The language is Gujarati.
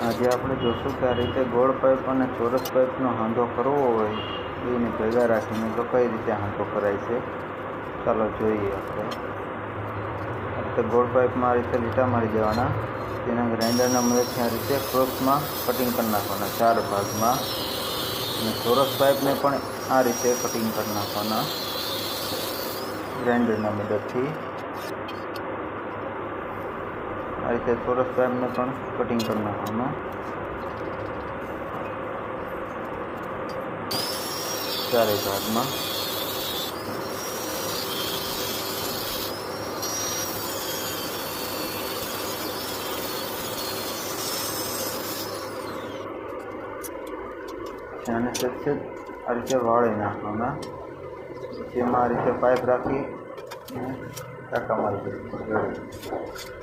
આજે આપણે જોશું કે આ રીતે ગોળ પાઇપ અને ચોરસ પાઇપનો હાંધો કરવો હોય એને ભેગા રાખીને તો કઈ રીતે હાંધો કરાય છે, ચાલો જોઈએ. આપણે આ રીતે ગોળ પાઇપમાં આ રીતે લીટા મારી દેવાના, તેના ગ્રાઇન્ડરના મદદથી આ રીતે ક્રોસમાં કટિંગ કરી નાખવાના 4 ભાગમાં, અને ચોરસ પાઇપને પણ આ રીતે કટિંગ કરી નાખવાના ગ્રાઇન્ડરના મદદથી. આ રીતે ચોરસ પાઇપને પણ કટિંગ કરી નાખવાનું 4 ભાગમાં. આને સહેજ આ રીતે વાળી નાખવાના, જેમાં આ રીતે પાઇપ રાખી ટાંકા મારી દઈશું.